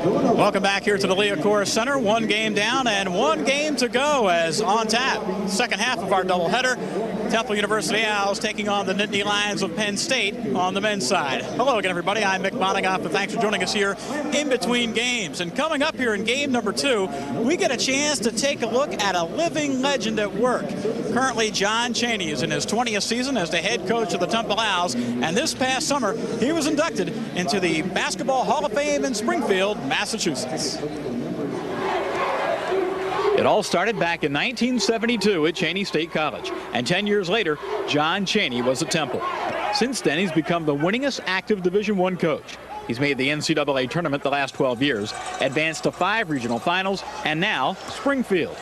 Welcome back here to the Leocore Center. One game down and one game to go as on tap. Second half of our doubleheader. Temple University Owls taking on the Nittany Lions of Penn State on the men's side. Hello again, everybody. I'm Mick Monagoff, and thanks for joining us here in between games. And coming up here in game number 2, we get a chance to take a look at a living legend at work. Currently, John Chaney is in his 20th season as the head coach of the Temple Owls, and this past summer, he was inducted into the Basketball Hall of Fame in Springfield, Massachusetts. It all started back in 1972 at Chaney State College, and 10 years later, John Chaney was at Temple. Since then, he's become the winningest active Division I coach. He's made the NCAA tournament the last 12 years, advanced to 5 regional finals, and now Springfield.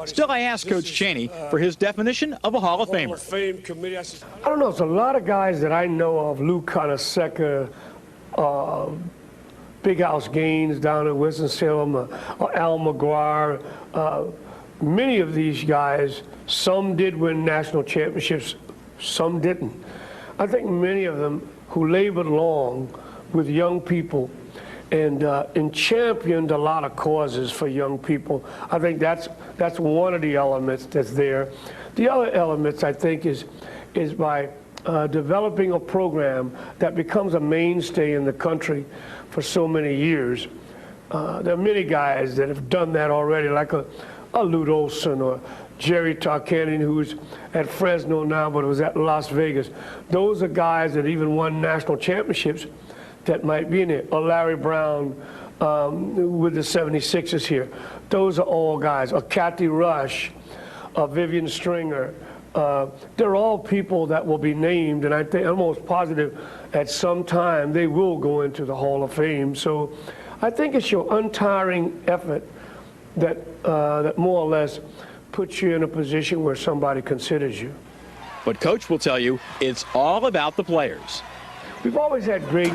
Still, I asked Coach Chaney for his definition of a Hall of Famer. I don't know, there's a lot of guys that I know of, Lou Conaseca, Big House Gaines down at Winston-Salem, Al McGuire. Many of these guys, some did win national championships, some didn't. I think many of them who labored long with young people and championed a lot of causes for young people. I think that's one of the elements that's there. The other elements, I think, is by developing a program that becomes a mainstay in the country for so many years. There are many guys that have done that already, like a Lute Olson or Jerry Tarkanian, who's at Fresno now, but was at Las Vegas. Those are guys that even won national championships that might be in it. Or Larry Brown with the 76ers here. Those are all guys. Or Kathy Rush, or Vivian Stringer. They're all people that will be named, and I think I'm almost positive at some time they will go into the Hall of Fame. So I think it's your untiring effort that more or less puts you in a position where somebody considers you. But Coach will tell you it's all about the players. We've always had great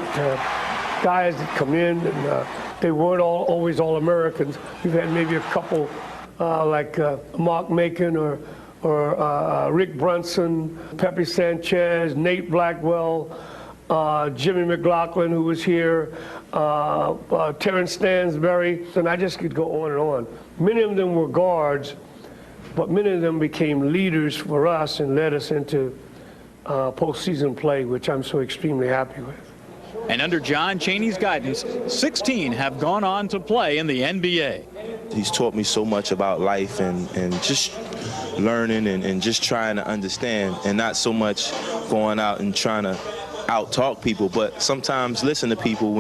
guys that come in, and they weren't always All-Americans. We've had maybe a couple like Mark Macon or Rick Brunson, Pepe Sanchez, Nate Blackwell, Jimmy McLaughlin, who was here, Terrence Stansberry, and I just could go on and on. Many of them were guards, but many of them became leaders for us and led us into postseason play, which I'm so extremely happy with. And under John Chaney's guidance, 16 have gone on to play in the NBA. He's taught me so much about life and just learning and just trying to understand, and not so much going out and trying to out-talk people, but sometimes listen to people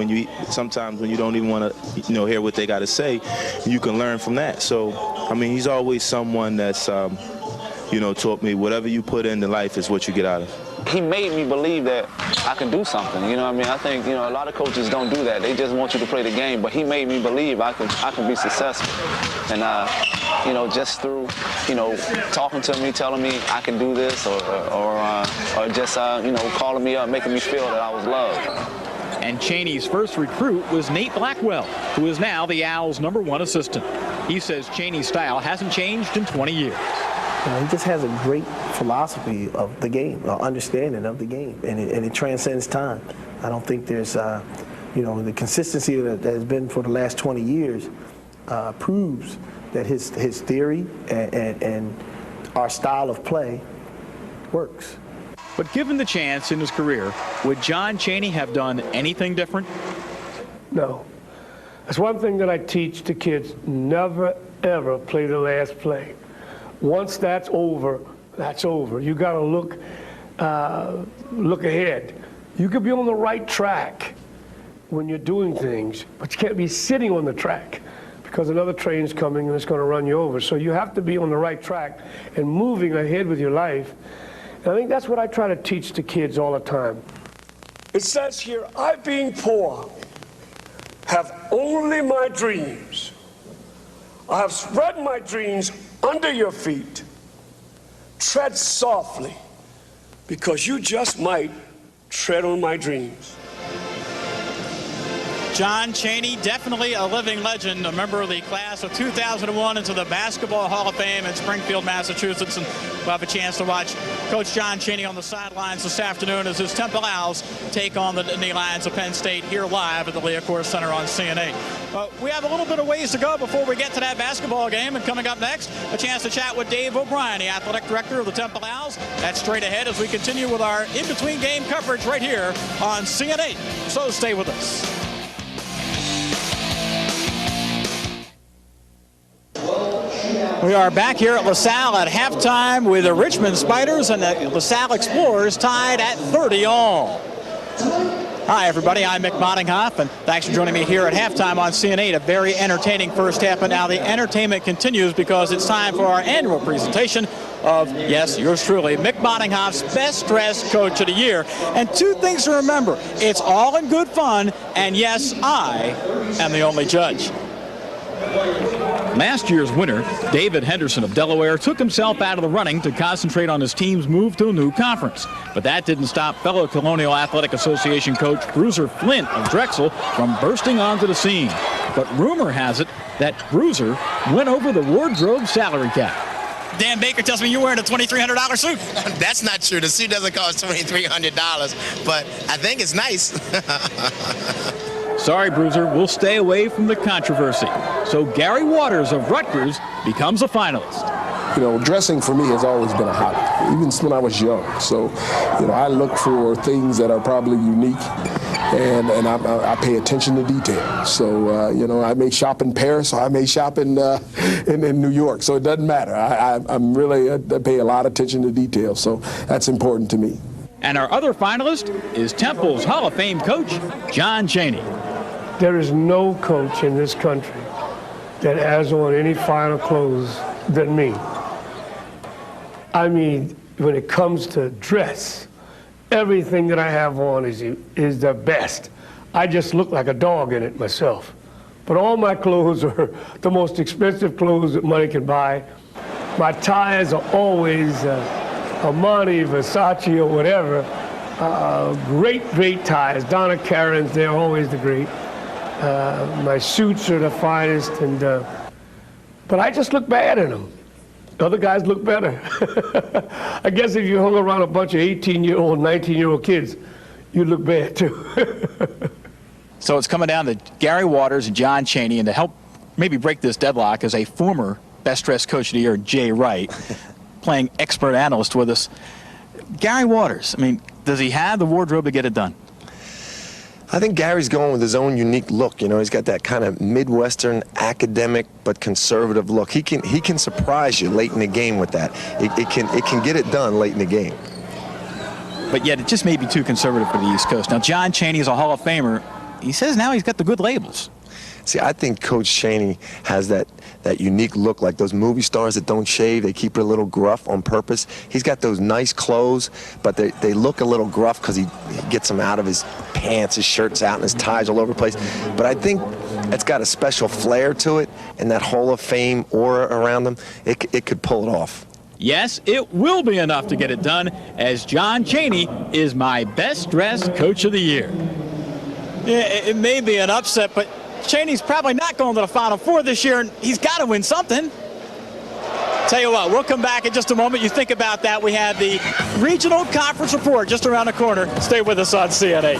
sometimes when you don't even want to hear what they got to say. You can learn from that. So I mean, he's always someone that's taught me whatever you put into life is what you get out of. He made me believe that I can do something, you know what I mean? I think, a lot of coaches don't do that. They just want you to play the game, but he made me believe I can be successful. And, just through, talking to me, telling me I can do this, or just, calling me up, making me feel that I was loved. And Chaney's first recruit was Nate Blackwell, who is now the Owls' #1 assistant. He says Chaney's style hasn't changed in 20 years. He just has a great philosophy of the game, understanding of the game, and it transcends time. I don't think there's, the consistency that has been for the last 20 years proves that his theory and our style of play works. But given the chance in his career, would John Chaney have done anything different? No. That's one thing that I teach to kids: never, ever play the last play. Once that's over, that's over. You got to look ahead. You could be on the right track when you're doing things, but you can't be sitting on the track because another train's coming and it's going to run you over. So you have to be on the right track and moving ahead with your life. And I think that's what I try to teach to kids all the time. It says here, I, being poor, have only my dreams. I have spread my dreams under your feet. Tread softly, because you just might tread on my dreams. John Chaney, definitely a living legend, a member of the class of 2001 into the Basketball Hall of Fame in Springfield, Massachusetts. And we'll have a chance to watch Coach John Chaney on the sidelines this afternoon as his Temple Owls take on the Nittany Lions of Penn State here live at the Leocourse Center on CNA. We have a little bit of ways to go before we get to that basketball game. And coming up next, a chance to chat with Dave O'Brien, the athletic director of the Temple Owls. That's straight ahead as we continue with our in-between game coverage right here on CNA. So stay with us. We are back here at LaSalle at halftime with the Richmond Spiders and the LaSalle Explorers tied at 30 all. Hi, everybody. I'm Mick Mottinghoff, and thanks for joining me here at halftime on CNA. A very entertaining first half, but now the entertainment continues because it's time for our annual presentation of, yes, yours truly, Mick Mottinghoff's Best Dressed Coach of the Year. And two things to remember. It's all in good fun, and yes, I am the only judge. Last year's winner, David Henderson of Delaware, took himself out of the running to concentrate on his team's move to a new conference. But that didn't stop fellow Colonial Athletic Association coach Bruiser Flint of Drexel from bursting onto the scene. But rumor has it that Bruiser went over the wardrobe salary cap. Dan Baker tells me you're wearing a $2,300 suit. That's not true. The suit doesn't cost $2,300, but I think it's nice. Sorry, Bruiser, we'll stay away from the controversy. So Gary Waters of Rutgers becomes a finalist. You know, dressing for me has always been a hobby, even when I was young. So, you know, I look for things that are probably unique, and I pay attention to detail. So, you know, I may shop in Paris, or I may shop in New York. So it doesn't matter. I pay a lot of attention to detail. So that's important to me. And our other finalist is Temple's Hall of Fame coach, John Chaney. There is no coach in this country that has on any finer clothes than me. I mean, when it comes to dress, everything that I have on is the best. I just look like a dog in it myself. But all my clothes are the most expensive clothes that money can buy. My ties are always Armani, Versace, or whatever. Great ties. Donna Karan's, they're always the great. My suits are the finest, but I just look bad in them. Other guys look better. I guess if you hung around a bunch of 18-year-old, 19-year-old kids, you look bad too. So it's coming down to Gary Waters and John Chaney, and to help maybe break this deadlock is a former Best Dressed Coach of the Year, Jay Wright, playing expert analyst with us. Gary Waters, I mean, does he have the wardrobe to get it done? I think Gary's going with his own unique look. You know, he's got that kind of Midwestern, academic, but conservative look. He can surprise you late in the game with that. It can get it done late in the game. But yet it just may be too conservative for the East Coast. Now, John Chaney is a Hall of Famer. He says now he's got the good labels. See, I think Coach Chaney has that unique look, like those movie stars that don't shave. They keep it a little gruff on purpose. He's got those nice clothes, but they look a little gruff because he gets them out of his pants, his shirt's out, and his ties all over the place. But I think it's got a special flair to it, and that Hall of Fame aura around him, it could pull it off. Yes, it will be enough to get it done, as John Chaney is my Best Dressed Coach of the Year. Yeah, it may be an upset, but Chaney's probably not going to the Final Four this year, and he's got to win something. Tell you what, we'll come back in just a moment. You think about that. We have the Regional Conference Report just around the corner. Stay with us on CNA.